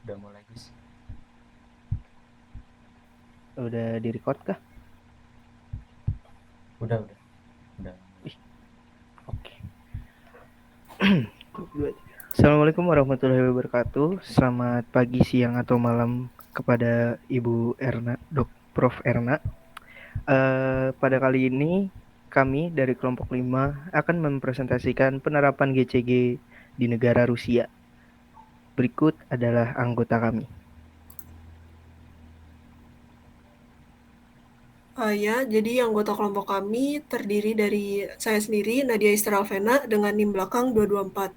Udah mulai, Gus. Udah di-record kah? Udah. Ih, oke. Assalamualaikum warahmatullahi wabarakatuh. Selamat pagi, siang, atau malam kepada Ibu Erna, Prof. Erna. Pada kali ini kami dari kelompok 5 akan mempresentasikan penerapan GCG di negara Rusia. Berikut adalah anggota kami. Ya, jadi anggota kelompok kami terdiri dari saya sendiri, Nadia Istralvena, dengan NIM belakang 224.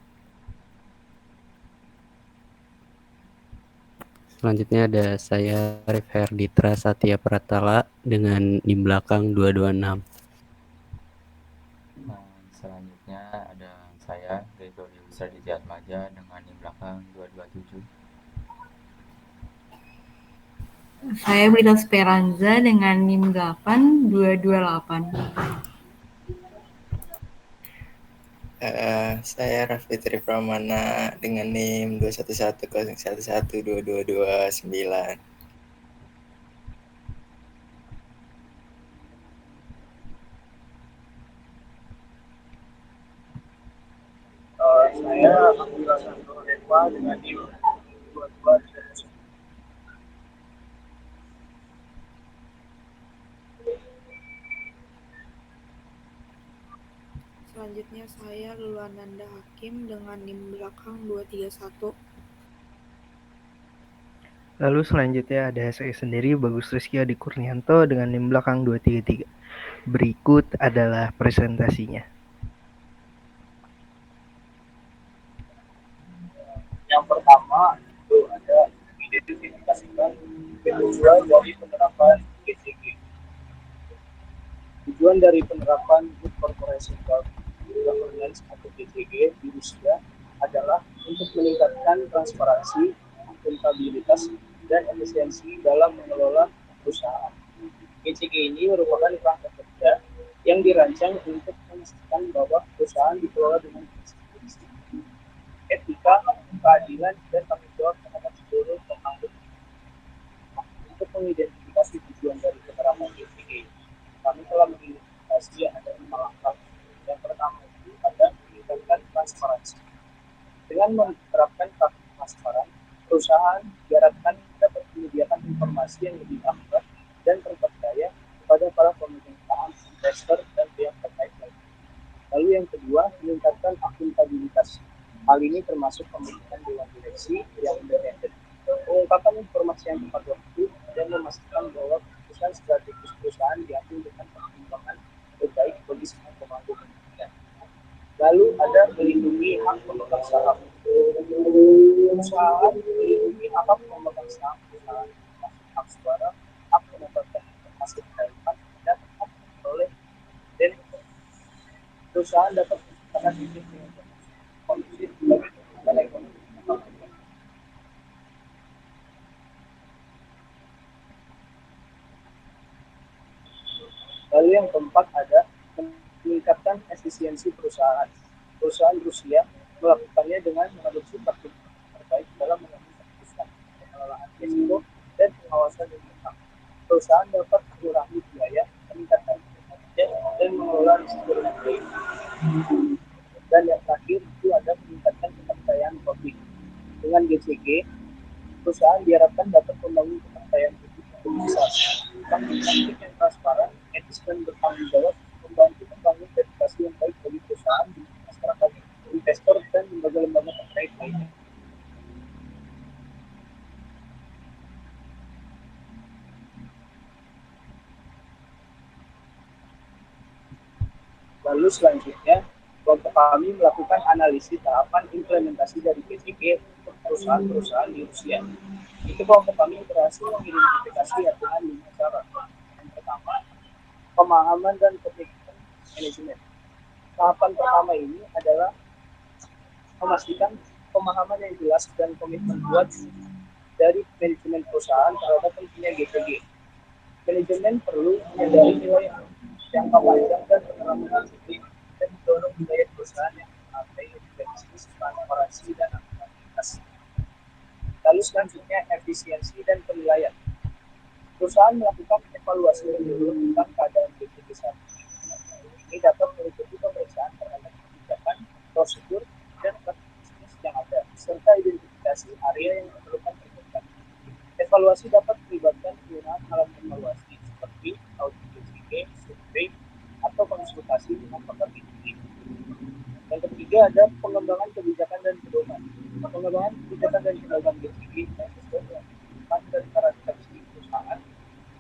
Selanjutnya ada saya Arif Herditra Satya Pratala dengan NIM belakang 226. Selanjutnya ada saya, Gregory Wisadi Atmaja, dengan NIM belakang 227. Saya Wida Speranza dengan NIM 8228. Saya Raffi Pramana dengan NIM 21101122229. Saya Abdullah Santo Dewa dengan NIM 22. Selanjutnya saya Lulananda Hakim dengan NIM belakang 231. Lalu selanjutnya ada saya sendiri, Bagus Rizky Adi Kurnianto dengan NIM belakang 233. Berikut adalah presentasinya. Yang pertama itu ada identifikasikan tujuan dari penerapan GCG. Tujuan dari penerapan Good Corporation Governance atau GCG di Rusia adalah untuk meningkatkan transparansi, akuntabilitas, dan efisiensi dalam mengelola perusahaan. GCG ini merupakan kerangka kerja yang dirancang untuk memastikan bahwa perusahaan dikelola dengan etika, keadilan, dan tanggung jawab terhadap seluruh pemangku. Untuk mengidentifikasi tujuan dari penerapan GCG, kami telah mengidentifikasi ada 5 langkah. Yang pertama itu ada meningkatkan transparansi. Dengan menerapkan praktik transparan, perusahaan diharapkan dapat menyediakan informasi yang lebih akurat dan terpercaya kepada para pemegang saham, investor, dan pihak terkait lainnya. Lalu yang kedua, meningkatkan akuntabilitas. Hal ini termasuk pembentukan dewan direksi yang independen, mengungkapkan informasi yang tepat waktu, dan memastikan bahwa keputusan strategis perusahaan diambil dengan pertimbangan terbaik bagi semua pemangku kepentingan. Lalu ada melindungi hak pemegang saham. Perusahaan melindungi hak pemegang saham perusahaan, hak suara, hak mendapatkan informasi terkait, dan hak memperoleh dan perusahaan dapat menciptakan izin dengan kondusif dan ekonomi. Lalu yang keempat ada meningkatkan efisiensi perusahaan. Perusahaan Rusia melakukannya dengan mengadopsi praktik terbaik dalam mengambil keputusan, pengelolaan risiko, dan pengawasan yang tepat. Perusahaan dapat mengurangi biaya, meningkatkan kinerja, dan mengelola risiko dengan baik. Dan yang terakhir itu ada meningkatkan kepercayaan publik. Dengan GCG, perusahaan diharapkan dapat membangun kepercayaan publik untuk bisa praktik yang transparan, etis, dan bertanggung jawab, membantu membangun reputasi yang baik bagi perusahaan di masyarakat, investor, dan lembaga-lembaga terkait lainnya. Lalu selanjutnya, kelompok kami melakukan analisis tahapan implementasi dari GCG untuk perusahaan-perusahaan di Rusia. Itu kelompok kami berhasil mengidentifikasi aturan 5 cara. Yang pertama, pemahaman dan komitmen manajemen. Tahapan pertama ini adalah memastikan pemahaman yang jelas dan komitmen kuat dari manajemen perusahaan terhadap pentingnya GCG. Manajemen perlu menyadari nilai jangka panjang dan penerapan GCG dan mendorong budaya perusahaan yang menghargai efisiensi, transparansi, dan akuntabilitas. Lalu selanjutnya efisiensi dan penilaian. Perusahaan melakukan evaluasi menyeluruh tentang keadaan GCG saat ini. Ini dapat meliputi pemeriksaan terhadap kebijakan, prosedur, dan praktik bisnis yang ada, serta identifikasi area yang memerlukan perbaikan. Evaluasi dapat melibatkan penggunaan alat evaluasi seperti audit GCG, survei, atau konsultasi dengan pakar GCG. Yang ketiga ada pengembangan kebijakan dan pedoman. Pengembangan kebijakan dan pedoman GCG yang sesuai dengan kebutuhan dan karakteristik perusahaan.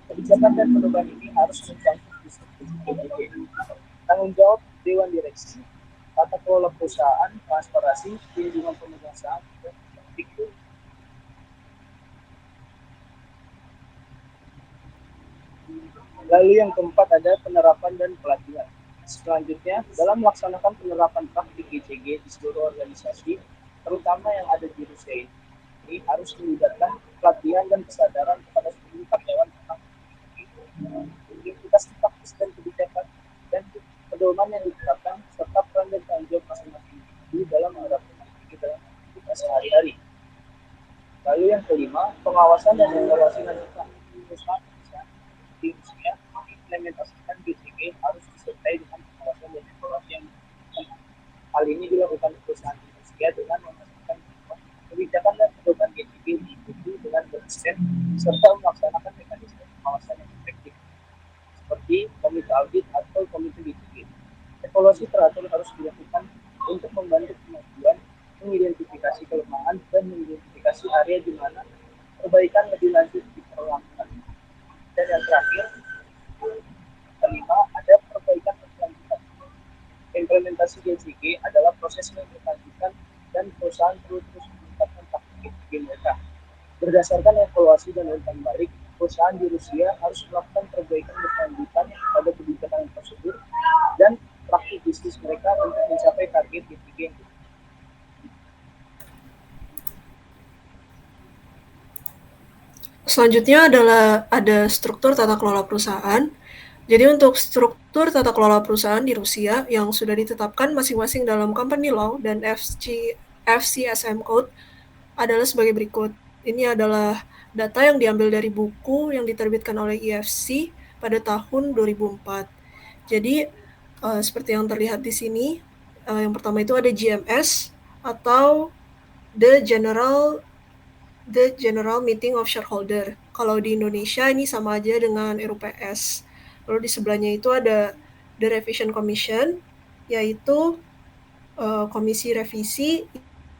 Kebijakan dan pedoman ini harus mencakup bisnis GCG. Tanggung jawab Dewan Direksi, tata kelola perusahaan, transparansi, perlindungan pemegang saham, dan etik. Lalu yang keempat ada penerapan dan pelatihan. Selanjutnya, dalam melaksanakan penerapan praktik GCG di seluruh organisasi, terutama yang ada di Rusia ini harus melibatkan pelatihan dan kesadaran kepada seluruh karyawan tentang implementasi praktis dan kebijakan dan pedoman yang diterapkan serta peran dan tanggung jawab masing-masing individu dalam menerapkan GCG dalam aktivitas sehari-hari. Lalu yang kelima, pengawasan dan evaluasi lanjutan. Perusahaan di Rusia mengimplementasikan GCG harus disertai dengan pengawasan dan evaluasi yang dilakukan. Hal ini dilakukan perusahaan di Rusia dengan memastikan kebijakan dan pedoman GCG diikuti dengan konsisten serta melaksanakan mekanisme pengawasan yang efektif seperti komite audit atau komite GCG. Evaluasi teratur harus dilakukan untuk membantu kemajuan, mengidentifikasi kelemahan, dan mengidentifikasi area di mana perbaikan lebih lanjut diperlukan. Dan yang terakhir, kelima, ada perbaikan berkelanjutan. Implementasi GCG adalah proses yang berkelanjutan dan perusahaan perlu terus meningkatkan praktik GCG mereka. Berdasarkan evaluasi dan umpan balik, perusahaan di Rusia harus melakukan perbaikan berkelanjutan pada kebijakan dan prosedur dan praktik bisnis mereka untuk mencapai target GCG. Selanjutnya adalah ada struktur tata kelola perusahaan. Jadi untuk struktur tata kelola perusahaan di Rusia yang sudah ditetapkan masing-masing dalam company law dan FCSM code adalah sebagai berikut. Ini adalah data yang diambil dari buku yang diterbitkan oleh IFC pada tahun 2004. Jadi seperti yang terlihat di sini, yang pertama itu ada GMS atau The General Meeting of Shareholder. Kalau di Indonesia ini sama aja dengan RUPS. Lalu di sebelahnya itu ada The Revision Commission, yaitu komisi revisi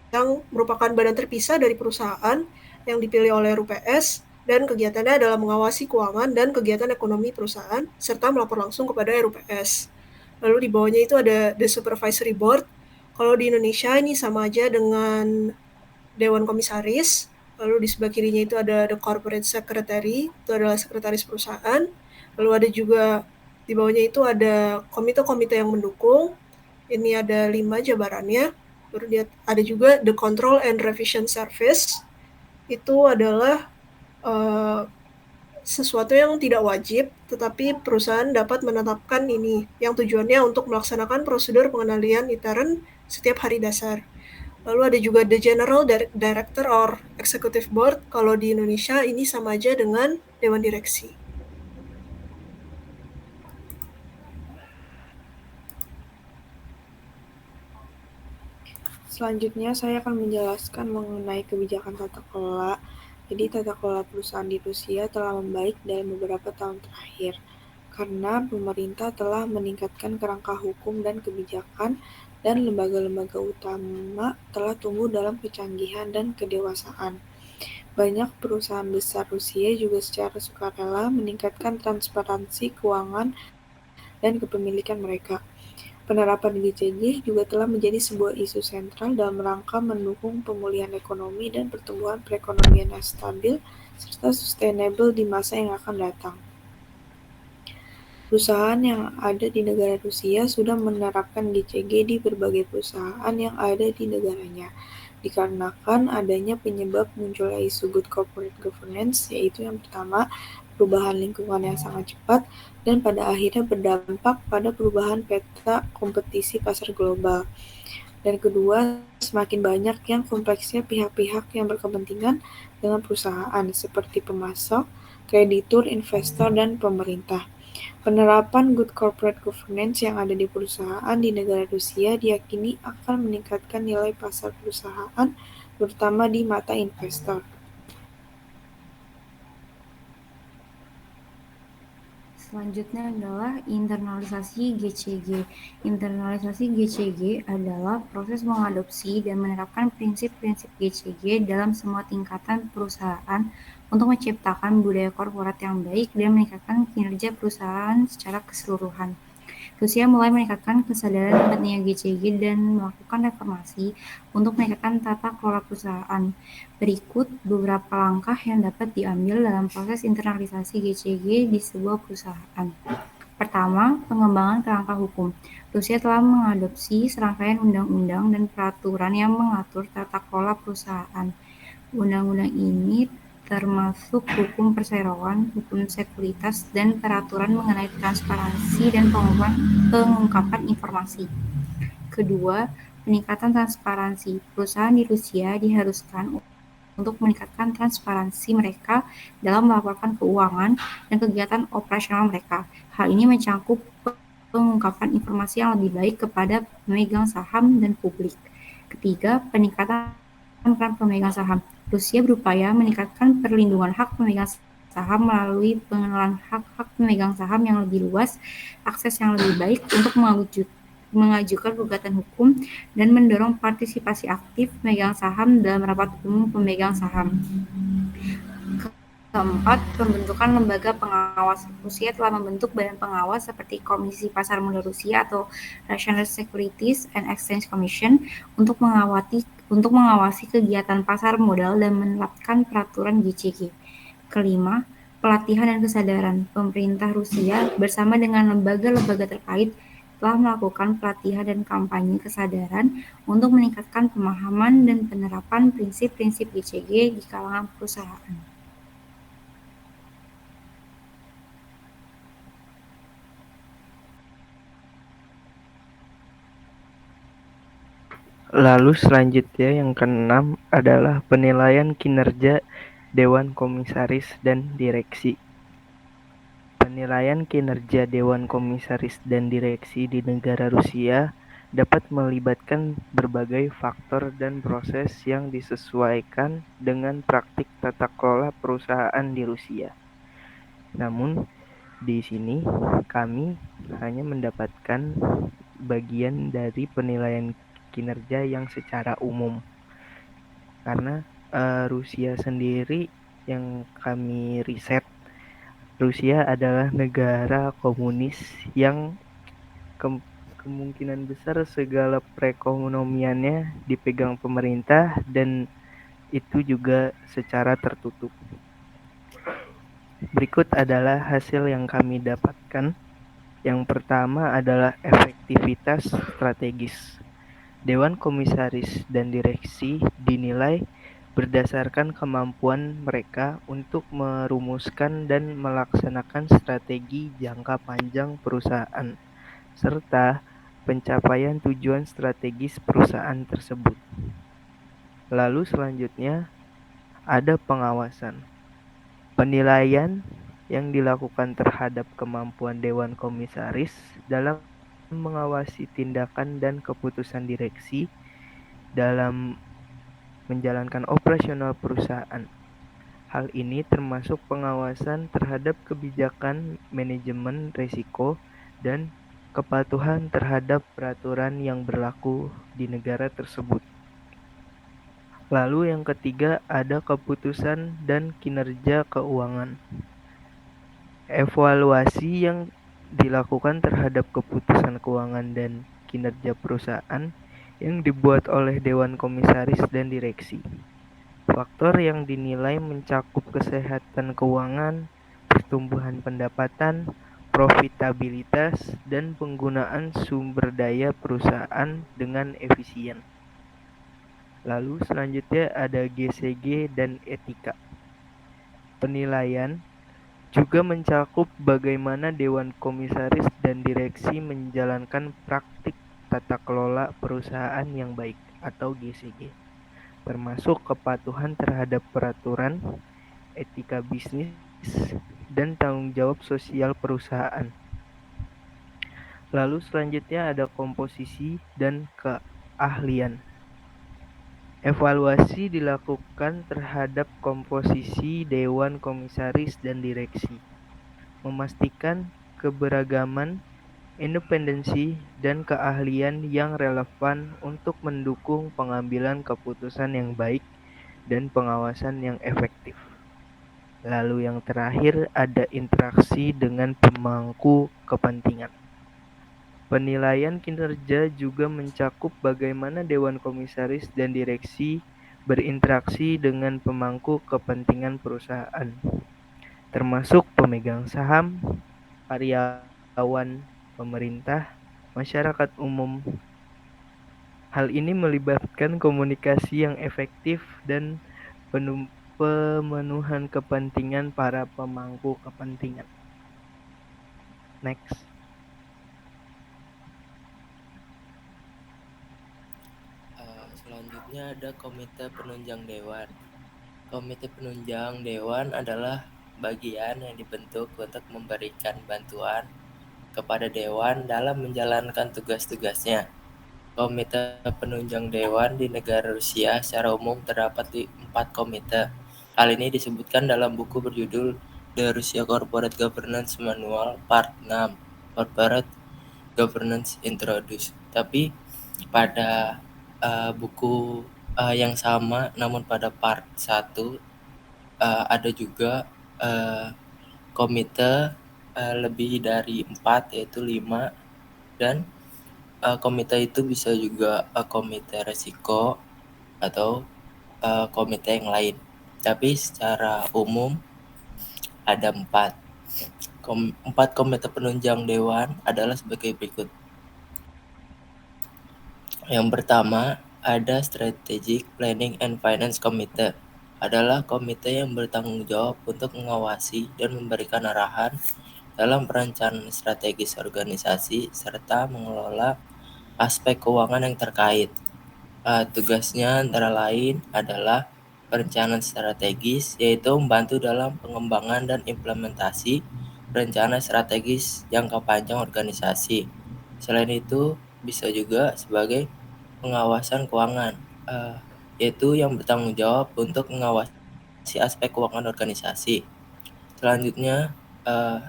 yang merupakan badan terpisah dari perusahaan yang dipilih oleh RUPS dan kegiatannya adalah mengawasi keuangan dan kegiatan ekonomi perusahaan serta melapor langsung kepada RUPS. Lalu di bawahnya itu ada The Supervisory Board. Kalau di Indonesia ini sama aja dengan Dewan Komisaris. Lalu di sebelah kirinya itu ada The Corporate Secretary, itu adalah sekretaris perusahaan. Lalu ada juga di bawahnya itu ada komite-komite yang mendukung. Ini ada 5 jabarannya. Lalu ada juga The Control and Revision Service. Itu adalah sesuatu yang tidak wajib, tetapi perusahaan dapat menetapkan ini, yang tujuannya untuk melaksanakan prosedur pengendalian iteran setiap hari dasar. Lalu ada juga The General Director or Executive Board. Kalau di Indonesia ini sama aja dengan Dewan Direksi. Selanjutnya saya akan menjelaskan mengenai kebijakan tata kelola. Jadi tata kelola perusahaan di Rusia telah membaik dalam beberapa tahun terakhir karena pemerintah telah meningkatkan kerangka hukum dan kebijakan dan lembaga-lembaga utama telah tumbuh dalam kecanggihan dan kedewasaan. Banyak perusahaan besar Rusia juga secara sukarela meningkatkan transparansi keuangan dan kepemilikan mereka. Penerapan GCG juga telah menjadi sebuah isu sentral dalam rangka mendukung pemulihan ekonomi dan pertumbuhan perekonomian yang stabil serta sustainable di masa yang akan datang. Perusahaan yang ada di negara Rusia sudah menerapkan GCG di berbagai perusahaan yang ada di negaranya, dikarenakan adanya penyebab munculnya isu good corporate governance, yaitu yang pertama, perubahan lingkungan yang sangat cepat, dan pada akhirnya berdampak pada perubahan peta kompetisi pasar global. Dan kedua, semakin banyak yang kompleksnya pihak-pihak yang berkepentingan dengan perusahaan seperti pemasok, kreditur, investor, dan pemerintah. Penerapan good corporate governance yang ada di perusahaan di negara Rusia diyakini akan meningkatkan nilai pasar perusahaan, terutama di mata investor. Selanjutnya adalah internalisasi GCG. Internalisasi GCG adalah proses mengadopsi dan menerapkan prinsip-prinsip GCG dalam semua tingkatan perusahaan untuk menciptakan budaya korporat yang baik dan meningkatkan kinerja perusahaan secara keseluruhan. Rusia mulai meningkatkan kesadaran pentingnya GCG dan melakukan reformasi untuk meningkatkan tata kelola perusahaan. Berikut beberapa langkah yang dapat diambil dalam proses internalisasi GCG di sebuah perusahaan. Pertama, pengembangan kerangka hukum. Rusia telah mengadopsi serangkaian undang-undang dan peraturan yang mengatur tata kelola perusahaan. Undang-undang ini termasuk hukum perseroan, hukum sekuritas, dan peraturan mengenai transparansi dan pengungkapan informasi. Kedua, peningkatan transparansi. Perusahaan di Rusia diharuskan untuk meningkatkan transparansi mereka dalam melaporkan keuangan dan kegiatan operasional mereka. Hal ini mencakup pengungkapan informasi yang lebih baik kepada pemegang saham dan publik. Ketiga, peningkatan peran pemegang saham. Rusia berupaya meningkatkan perlindungan hak pemegang saham melalui pengenalan hak-hak pemegang saham yang lebih luas, akses yang lebih baik untuk mengajukan gugatan hukum, dan mendorong partisipasi aktif pemegang saham dalam rapat umum pemegang saham. Keempat, pembentukan lembaga pengawas. Rusia telah membentuk badan pengawas seperti Komisi Pasar Modal Rusia atau Russian Securities and Exchange Commission untuk mengawasi kegiatan pasar modal dan menerapkan peraturan GCG. Kelima, pelatihan dan kesadaran. Pemerintah Rusia bersama dengan lembaga-lembaga terkait telah melakukan pelatihan dan kampanye kesadaran untuk meningkatkan pemahaman dan penerapan prinsip-prinsip GCG di kalangan perusahaan. Lalu selanjutnya yang keenam adalah penilaian kinerja Dewan Komisaris dan Direksi. Penilaian kinerja Dewan Komisaris dan Direksi di negara Rusia dapat melibatkan berbagai faktor dan proses yang disesuaikan dengan praktik tata kelola perusahaan di Rusia. Namun, di sini kami hanya mendapatkan bagian dari penilaian kinerja yang secara umum. Karena Rusia sendiri yang kami riset, Rusia adalah negara komunis yang kemungkinan besar segala perekonomiannya dipegang pemerintah dan itu juga secara tertutup. Berikut adalah hasil yang kami dapatkan. Yang pertama adalah efektivitas strategis. Dewan Komisaris dan Direksi dinilai berdasarkan kemampuan mereka untuk merumuskan dan melaksanakan strategi jangka panjang perusahaan, serta pencapaian tujuan strategis perusahaan tersebut. Lalu selanjutnya ada pengawasan. Penilaian yang dilakukan terhadap kemampuan Dewan Komisaris dalam mengawasi tindakan dan keputusan direksi dalam menjalankan operasional perusahaan. Hal ini termasuk pengawasan terhadap kebijakan manajemen risiko dan kepatuhan terhadap peraturan yang berlaku di negara tersebut. Lalu yang ketiga ada keputusan dan kinerja keuangan. Evaluasi yang dilakukan terhadap keputusan keuangan dan kinerja perusahaan yang dibuat oleh Dewan Komisaris dan Direksi. Faktor yang dinilai mencakup kesehatan keuangan, pertumbuhan pendapatan, profitabilitas, dan penggunaan sumber daya perusahaan dengan efisien. Lalu selanjutnya ada GCG dan etika. Penilaian juga mencakup bagaimana Dewan Komisaris dan Direksi menjalankan praktik tata kelola perusahaan yang baik atau GCG, termasuk kepatuhan terhadap peraturan, etika bisnis, dan tanggung jawab sosial perusahaan. Lalu selanjutnya ada komposisi dan keahlian. Evaluasi dilakukan terhadap komposisi dewan komisaris dan direksi, memastikan keberagaman, independensi, dan keahlian yang relevan untuk mendukung pengambilan keputusan yang baik dan pengawasan yang efektif. Lalu yang terakhir ada interaksi dengan pemangku kepentingan. Penilaian kinerja juga mencakup bagaimana dewan komisaris dan direksi berinteraksi dengan pemangku kepentingan perusahaan, termasuk pemegang saham, karyawan, pemerintah, masyarakat umum. Hal ini melibatkan komunikasi yang efektif dan pemenuhan kepentingan para pemangku kepentingan. Next. Selanjutnya ada Komite Penunjang Dewan. Komite Penunjang Dewan adalah bagian yang dibentuk untuk memberikan bantuan kepada Dewan dalam menjalankan tugas-tugasnya. Komite Penunjang Dewan di negara Rusia secara umum terdapat di 4 komite. Hal ini disebutkan dalam buku berjudul The Russia Corporate Governance Manual Part 6, Corporate Governance Introduced. Tapi pada buku yang sama, namun pada part 1 ada juga komite lebih dari 4, yaitu 5, dan komite itu bisa juga komite resiko atau komite yang lain. Tapi secara umum ada 4. 4 komite penunjang dewan adalah sebagai berikut. Yang pertama, ada Strategic Planning and Finance Committee. Adalah komite yang bertanggung jawab untuk mengawasi dan memberikan arahan dalam perencanaan strategis organisasi serta mengelola aspek keuangan yang terkait. Tugasnya antara lain adalah perencanaan strategis, yaitu membantu dalam pengembangan dan implementasi rencana strategis jangka panjang organisasi. Selain itu, bisa juga sebagai pengawasan keuangan, yaitu yang bertanggung jawab untuk mengawasi aspek keuangan organisasi. Selanjutnya,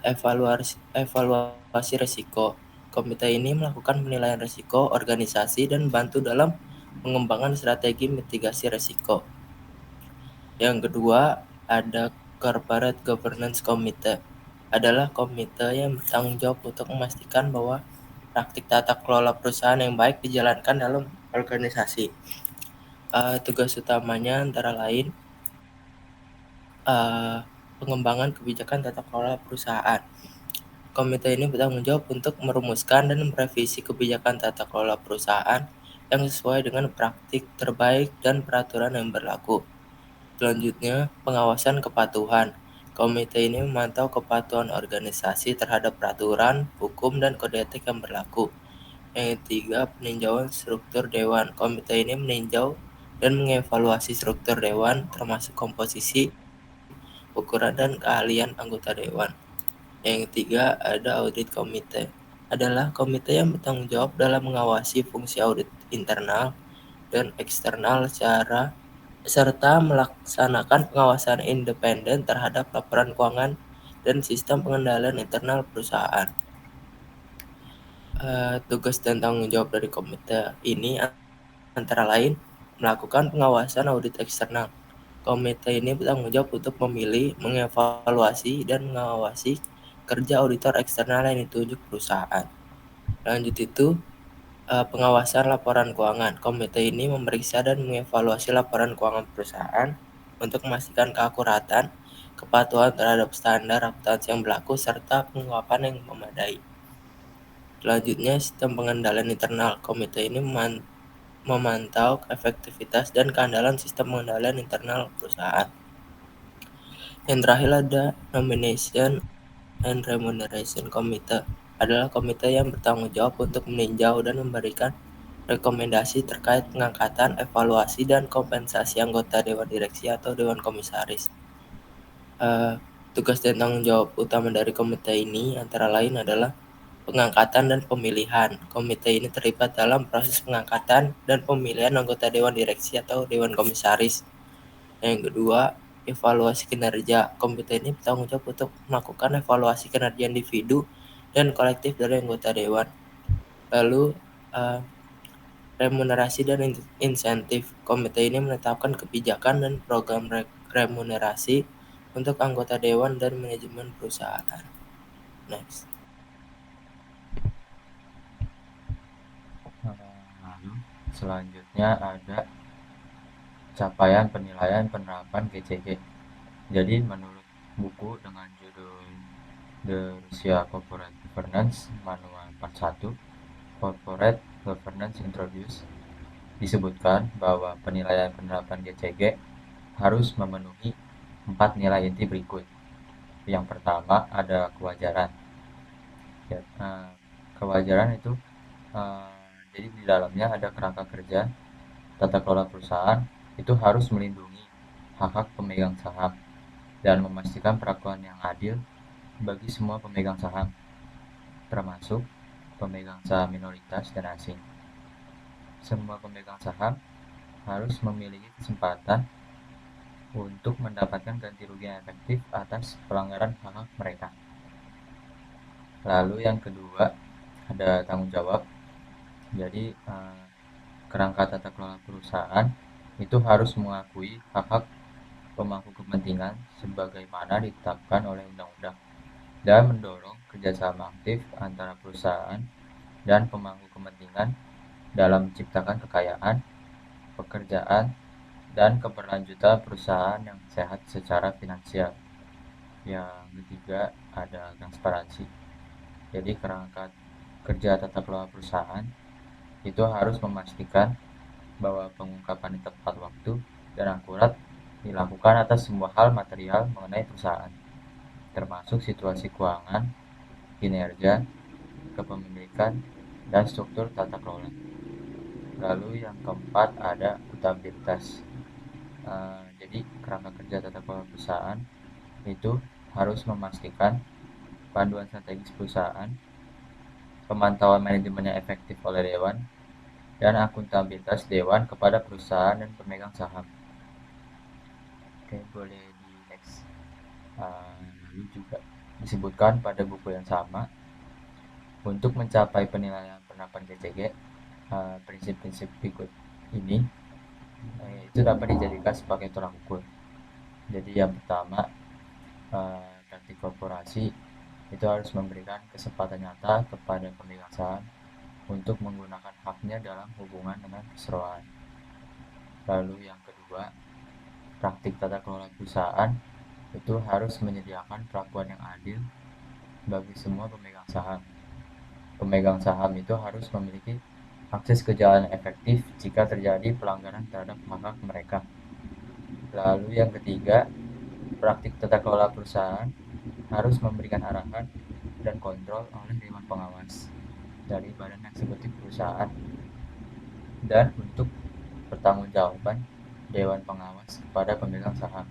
evaluasi risiko. Komite ini melakukan penilaian risiko organisasi dan bantu dalam pengembangan strategi mitigasi risiko. Yang kedua, ada Corporate Governance Committee. Adalah komite yang bertanggung jawab untuk memastikan bahwa praktik tata kelola perusahaan yang baik dijalankan dalam organisasi. Tugas utamanya antara lain pengembangan kebijakan tata kelola perusahaan. Komite ini bertanggung jawab untuk merumuskan dan merevisi kebijakan tata kelola perusahaan yang sesuai dengan praktik terbaik dan peraturan yang berlaku. Selanjutnya, pengawasan kepatuhan. Komite ini memantau kepatuhan organisasi terhadap peraturan, hukum, dan kode etik yang berlaku. Yang ketiga, peninjauan struktur dewan. Komite ini meninjau dan mengevaluasi struktur dewan, termasuk komposisi, ukuran, dan keahlian anggota dewan. Yang ketiga, ada audit komite. Adalah komite yang bertanggung jawab dalam mengawasi fungsi audit internal dan eksternal serta melaksanakan pengawasan independen terhadap laporan keuangan dan sistem pengendalian internal perusahaan. Tugas dan tanggung jawab dari komite ini antara lain melakukan pengawasan audit eksternal. Komite ini bertanggung jawab untuk memilih, mengevaluasi, dan mengawasi kerja auditor eksternal yang ditunjuk perusahaan. Lanjut itu, pengawasan laporan keuangan. Komite ini memeriksa dan mengevaluasi laporan keuangan perusahaan untuk memastikan keakuratan, kepatuhan terhadap standar akuntansi yang berlaku, serta pengungkapan yang memadai. Selanjutnya, sistem pengendalian internal. Komite ini memantau efektivitas dan keandalan sistem pengendalian internal perusahaan. Yang terakhir ada Nomination and Remuneration Committee. adalah komite yang bertanggung jawab untuk meninjau dan memberikan rekomendasi terkait pengangkatan, evaluasi, dan kompensasi anggota Dewan Direksi atau Dewan Komisaris. Tugas dan tanggung jawab utama dari komite ini antara lain adalah pengangkatan dan pemilihan. Komite ini terlibat dalam proses pengangkatan dan pemilihan anggota Dewan Direksi atau Dewan Komisaris. Yang kedua, evaluasi kinerja. Komite ini bertanggung jawab untuk melakukan evaluasi kinerja individu dan kolektif dari anggota Dewan. Lalu, remunerasi dan insentif. Komite ini menetapkan kebijakan dan program remunerasi untuk anggota Dewan dan manajemen perusahaan. Next. Lalu selanjutnya ada capaian penilaian penerapan GCG. Jadi menurut buku dengan judul The Russia Corporate Governance Manual Part 1 Corporate Governance Introduced, disebutkan bahwa penilaian penerapan GCG harus memenuhi 4 nilai inti berikut. Yang pertama ada kewajaran. Kewajaran itu jadi di dalamnya ada kerangka kerja tata kelola perusahaan itu harus melindungi hak-hak pemegang saham dan memastikan perlakuan yang adil bagi semua pemegang saham, termasuk pemegang saham minoritas dan asing. Semua pemegang saham harus memiliki kesempatan untuk mendapatkan ganti rugi yang efektif atas pelanggaran hak-hak mereka. Lalu yang kedua ada tanggung jawab. Jadi kerangka tata kelola perusahaan itu harus mengakui hak-hak pemangku kepentingan sebagaimana ditetapkan oleh undang-undang dan mendorong kerjasama aktif antara perusahaan dan pemangku kepentingan dalam menciptakan kekayaan, pekerjaan, dan keberlanjutan perusahaan yang sehat secara finansial. Yang ketiga ada transparansi. Jadi kerangka kerja tata kelola perusahaan itu harus memastikan bahwa pengungkapan di tepat waktu dan akurat dilakukan atas semua hal material mengenai perusahaan, termasuk situasi keuangan, kinerja, kepemilikan, dan struktur tata kelola. Lalu yang keempat ada akuntabilitas. Jadi kerangka kerja tata kelola perusahaan itu harus memastikan panduan strategis perusahaan, pemantauan manajemen yang efektif oleh dewan, dan akuntabilitas dewan kepada perusahaan dan pemegang saham. Oke, boleh di next. Lalu juga disebutkan pada buku yang sama, untuk mencapai penilaian penerapan GCG, prinsip-prinsip berikut ini itu dapat dijadikan sebagai tolak ukur. Jadi yang pertama, praktik korporasi itu harus memberikan kesempatan nyata kepada pemegang saham untuk menggunakan haknya dalam hubungan dengan perseroan. Lalu yang kedua, praktik tata kelola perusahaan itu harus menyediakan perlakuan yang adil bagi semua pemegang saham. Pemegang saham itu harus memiliki akses ke jalan efektif jika terjadi pelanggaran terhadap hak-hak mereka. Lalu yang ketiga, praktik tata kelola perusahaan harus memberikan arahan dan kontrol oleh dewan pengawas dari badan eksekutif perusahaan dan untuk pertanggungjawaban dewan pengawas kepada pemegang saham.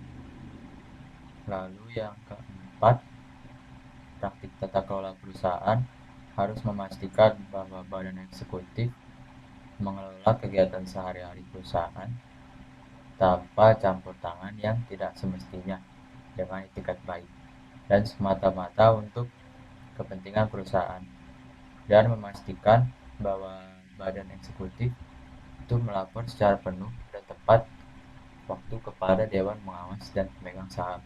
Lalu yang keempat, praktik tata kelola perusahaan harus memastikan bahwa badan eksekutif mengelola kegiatan sehari-hari perusahaan tanpa campur tangan yang tidak semestinya dengan itikat baik dan semata-mata untuk kepentingan perusahaan, dan memastikan bahwa badan eksekutif itu melapor secara penuh dan tepat waktu kepada dewan pengawas dan pemegang saham.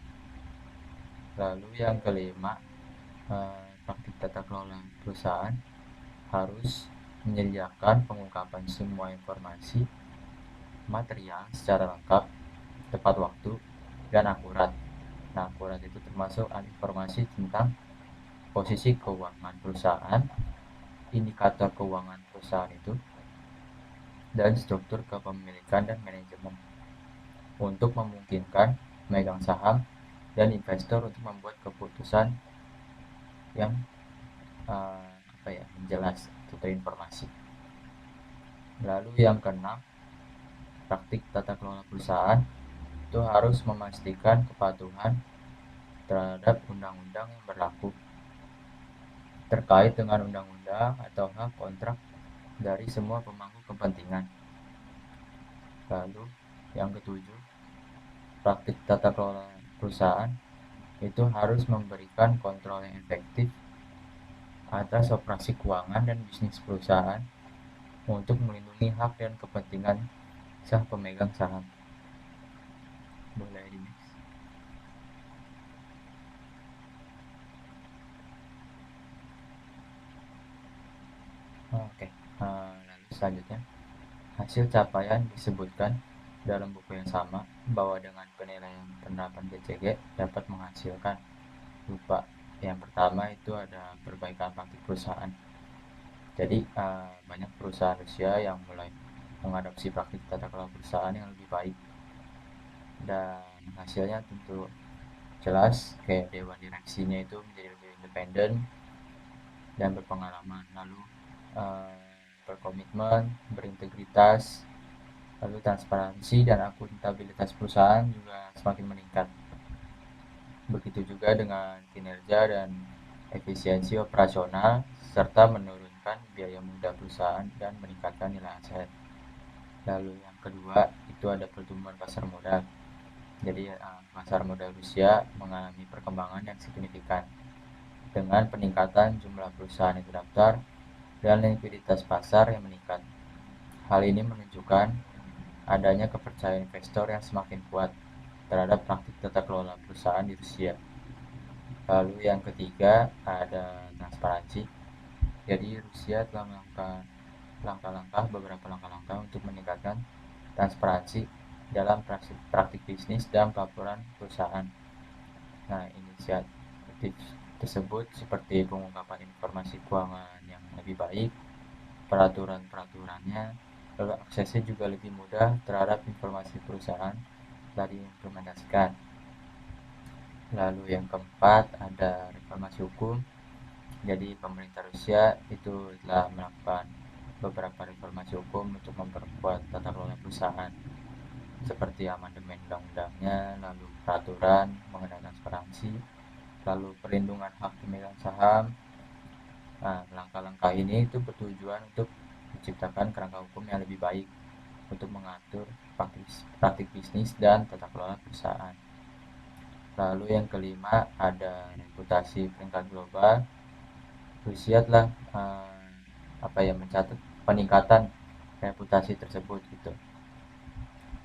Lalu yang kelima, praktik tata kelola perusahaan harus menyediakan pengungkapan semua informasi material secara lengkap, tepat waktu, dan akurat. Nah, akurat itu termasuk informasi tentang posisi keuangan perusahaan, indikator keuangan perusahaan itu, dan struktur kepemilikan dan manajemen untuk memungkinkan pemegang saham dan investor untuk membuat keputusan yang jelas atau informasi. Lalu yang keenam, praktik tata kelola perusahaan itu harus memastikan kepatuhan terhadap undang-undang yang berlaku terkait dengan undang-undang atau hak kontrak dari semua pemangku kepentingan. Lalu yang ketujuh, praktik tata kelola perusahaan itu harus memberikan kontrol yang efektif atas operasi keuangan dan bisnis perusahaan untuk melindungi hak dan kepentingan sah pemegang saham. Boleh di next. Oke, lalu selanjutnya, hasil capaian disebutkan dalam buku yang sama bahwa dengan penilaian penerapan GCG dapat menghasilkan berupa yang pertama itu ada perbaikan praktik perusahaan. Jadi banyak perusahaan Rusia yang mulai mengadopsi praktik tata kelola perusahaan yang lebih baik, dan hasilnya tentu jelas, kayak dewan direksinya itu menjadi lebih independen dan berpengalaman, lalu berkomitmen, berintegritas, lalu transparansi dan akuntabilitas perusahaan juga semakin meningkat. Begitu juga dengan kinerja dan efisiensi operasional, serta menurunkan biaya modal perusahaan dan meningkatkan nilai aset. Lalu yang kedua itu ada pertumbuhan pasar modal. Jadi pasar modal Rusia mengalami perkembangan yang signifikan dengan peningkatan jumlah perusahaan yang terdaftar dan likuiditas pasar yang meningkat. Hal ini menunjukkan adanya kepercayaan investor yang semakin kuat terhadap praktik tata kelola perusahaan di Rusia. Lalu yang ketiga ada transparansi. Jadi Rusia telah melakukan beberapa langkah-langkah untuk meningkatkan transparansi dalam praktik bisnis dan pelaporan perusahaan. Nah, inisiatif tersebut seperti pengungkapan informasi keuangan yang lebih baik, peraturan-peraturannya, lalu aksesnya juga lebih mudah terhadap informasi perusahaan telah diimplementasikan. Lalu yang keempat ada reformasi hukum. Jadi pemerintah Rusia itu telah melakukan beberapa reformasi hukum untuk memperkuat tata kelola perusahaan, seperti amandemen undang-undangnya, lalu peraturan mengenai transparansi, lalu perlindungan hak pemegang saham. Nah, langkah-langkah ini itu bertujuan untuk menciptakan kerangka hukum yang lebih baik untuk mengatur praktik bisnis dan tata kelola perusahaan. Lalu yang kelima ada reputasi peringkat global. Rusia telah mencatat peningkatan reputasi tersebut gitu.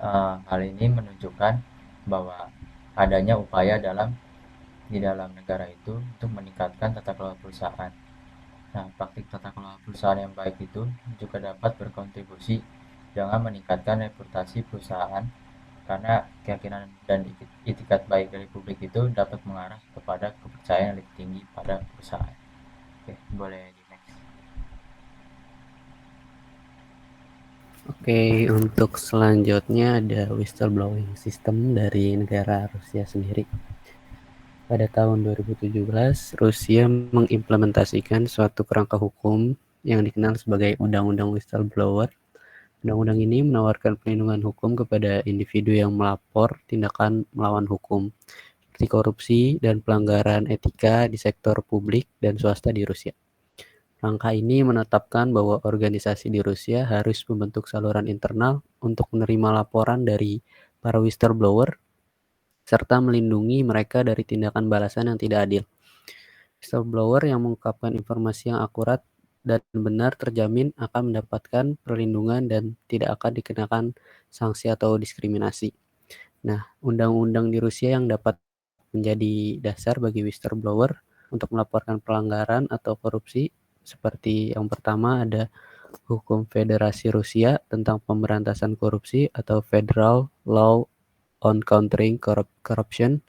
Hal ini menunjukkan bahwa adanya upaya di dalam negara itu untuk meningkatkan tata kelola perusahaan. Nah, praktik tata kelola perusahaan yang baik itu juga dapat berkontribusi dengan meningkatkan reputasi perusahaan, karena keyakinan dan itikat baik dari publik itu dapat mengarah kepada kepercayaan yang lebih tinggi pada perusahaan. Oke, boleh di next. Oke, untuk selanjutnya ada whistleblowing system dari negara Rusia sendiri. Pada tahun 2017, Rusia mengimplementasikan suatu kerangka hukum yang dikenal sebagai Undang-Undang Whistleblower. Undang-undang ini menawarkan perlindungan hukum kepada individu yang melapor tindakan melawan hukum, seperti korupsi dan pelanggaran etika di sektor publik dan swasta di Rusia. Langkah ini menetapkan bahwa organisasi di Rusia harus membentuk saluran internal untuk menerima laporan dari para whistleblower serta melindungi mereka dari tindakan balasan yang tidak adil. Whistleblower yang mengungkapkan informasi yang akurat dan benar terjamin akan mendapatkan perlindungan dan tidak akan dikenakan sanksi atau diskriminasi. Nah, undang-undang di Rusia yang dapat menjadi dasar bagi whistleblower untuk melaporkan pelanggaran atau korupsi, seperti yang pertama ada Hukum Federasi Rusia tentang Pemberantasan Korupsi atau Federal Law on Countering Corruption.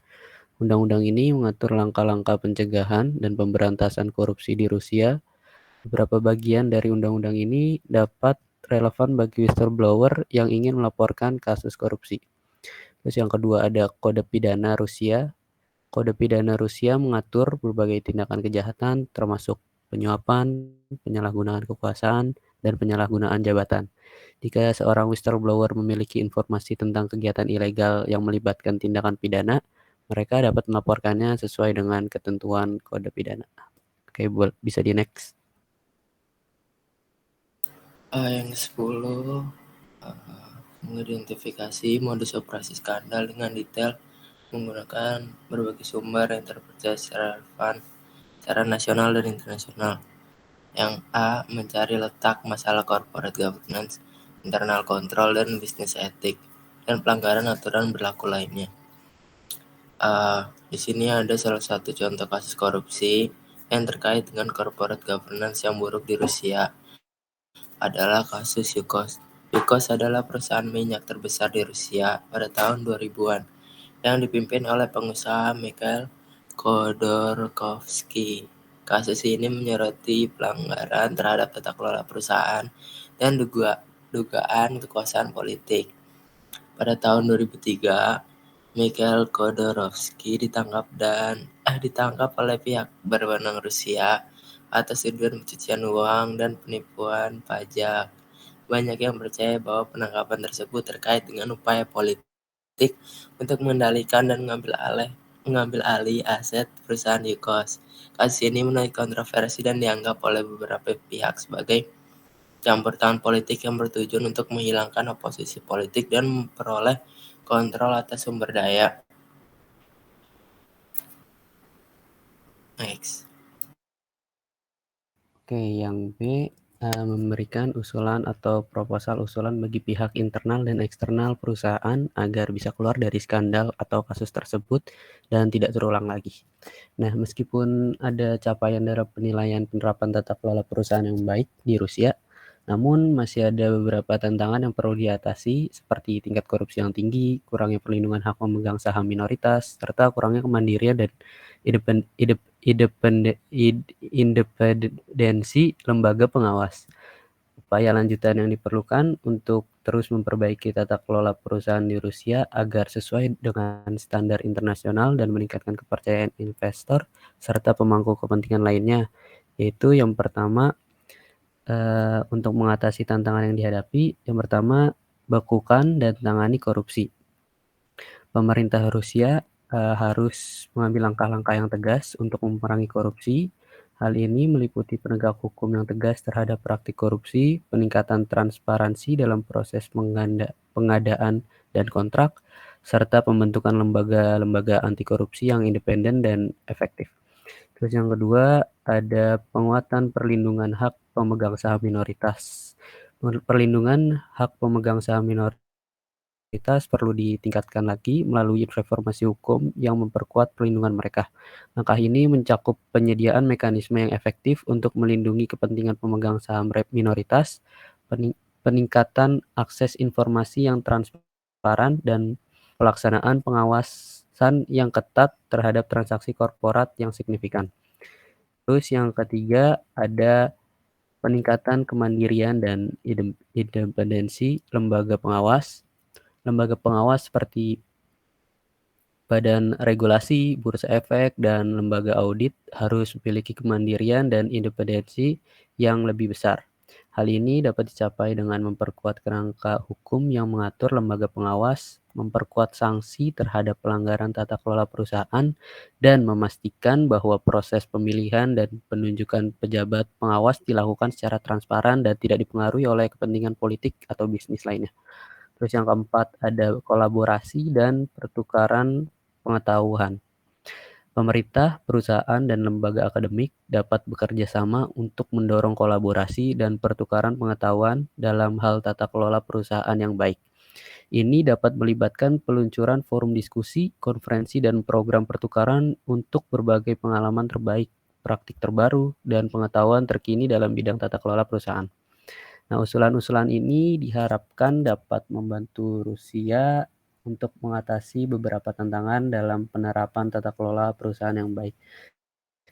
Undang-undang ini mengatur langkah-langkah pencegahan dan pemberantasan korupsi di Rusia. Beberapa bagian dari undang-undang ini dapat relevan bagi whistleblower yang ingin melaporkan kasus korupsi. Terus yang kedua ada Kode Pidana Rusia. Kode Pidana Rusia mengatur berbagai tindakan kejahatan termasuk penyuapan, penyalahgunaan kekuasaan, dan penyalahgunaan jabatan. Jika seorang whistleblower memiliki informasi tentang kegiatan ilegal yang melibatkan tindakan pidana, mereka dapat melaporkannya sesuai dengan ketentuan kode pidana. Oke, bisa di next. Yang ke-10, mengidentifikasi modus operasi skandal dengan detail menggunakan berbagai sumber yang terpercaya secara relevan secara nasional dan internasional. Yang A, mencari letak masalah corporate governance, internal control, dan bisnis etik, dan pelanggaran aturan berlaku lainnya. Di sini ada salah satu contoh kasus korupsi yang terkait dengan corporate governance yang buruk di Rusia adalah kasus Yukos. Yukos adalah perusahaan minyak terbesar di Rusia pada tahun 2000-an yang dipimpin oleh pengusaha Mikhail Khodorkovsky. Kasus ini menyoroti pelanggaran terhadap tata kelola perusahaan dan dugaan kekuasaan politik. Pada tahun 2003, Mikhail Khodorkovsky ditangkap oleh pihak berwenang Rusia atas tuduhan pencucian uang dan penipuan pajak. Banyak yang percaya bahwa penangkapan tersebut terkait dengan upaya politik untuk mengendalikan dan mengambil alih aset perusahaan Yukos. Kasus ini menuai kontroversi dan dianggap oleh beberapa pihak sebagai campur tangan politik yang bertujuan untuk menghilangkan oposisi politik dan memperoleh kontrol atas sumber daya. Next. Oke, yang B, memberikan usulan atau proposal usulan bagi pihak internal dan eksternal perusahaan agar bisa keluar dari skandal atau kasus tersebut dan tidak terulang lagi. Nah, meskipun ada capaian dalam penilaian penerapan tata kelola perusahaan yang baik di Rusia, namun masih ada beberapa tantangan yang perlu diatasi seperti tingkat korupsi yang tinggi, kurangnya perlindungan hak pemegang saham minoritas, serta kurangnya kemandirian dan independensi lembaga pengawas. Upaya lanjutan yang diperlukan untuk terus memperbaiki tata kelola perusahaan di Rusia agar sesuai dengan standar internasional dan meningkatkan kepercayaan investor serta pemangku kepentingan lainnya, yaitu yang pertama, untuk mengatasi tantangan yang dihadapi, yang pertama, bakukan dan tangani korupsi. Pemerintah Rusia harus mengambil langkah-langkah yang tegas untuk memerangi korupsi. Hal ini meliputi penegak hukum yang tegas terhadap praktik korupsi, peningkatan transparansi dalam proses pengadaan dan kontrak, serta pembentukan lembaga-lembaga anti korupsi yang independen dan efektif. Terus yang kedua, ada penguatan perlindungan hak pemegang saham minoritas. Perlindungan hak pemegang saham minoritas perlu ditingkatkan lagi melalui reformasi hukum yang memperkuat perlindungan mereka. Langkah ini mencakup penyediaan mekanisme yang efektif untuk melindungi kepentingan pemegang saham minoritas, peningkatan akses informasi yang transparan, dan pelaksanaan pengawasan yang ketat terhadap transaksi korporat yang signifikan. Terus yang ketiga, ada peningkatan kemandirian dan independensi lembaga pengawas. Lembaga pengawas seperti badan regulasi, bursa efek, dan lembaga audit harus memiliki kemandirian dan independensi yang lebih besar. Hal ini dapat dicapai dengan memperkuat kerangka hukum yang mengatur lembaga pengawas, memperkuat sanksi terhadap pelanggaran tata kelola perusahaan, dan memastikan bahwa proses pemilihan dan penunjukan pejabat pengawas dilakukan secara transparan dan tidak dipengaruhi oleh kepentingan politik atau bisnis lainnya. Terus yang keempat, ada kolaborasi dan pertukaran pengetahuan. Pemerintah, perusahaan, dan lembaga akademik dapat bekerja sama untuk mendorong kolaborasi dan pertukaran pengetahuan dalam hal tata kelola perusahaan yang baik. Ini dapat melibatkan peluncuran forum diskusi, konferensi, dan program pertukaran untuk berbagai pengalaman terbaik, praktik terbaru, dan pengetahuan terkini dalam bidang tata kelola perusahaan. Nah, usulan-usulan ini diharapkan dapat membantu Rusia untuk mengatasi beberapa tantangan dalam penerapan tata kelola perusahaan yang baik,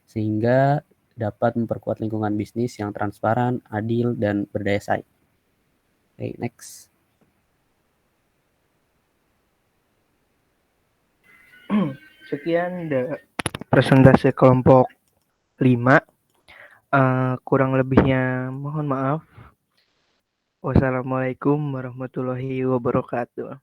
sehingga dapat memperkuat lingkungan bisnis yang transparan, adil, dan berdaya saing. Oke, next. Sekian presentasi kelompok 5. Kurang lebihnya mohon maaf. Wassalamualaikum warahmatullahi wabarakatuh.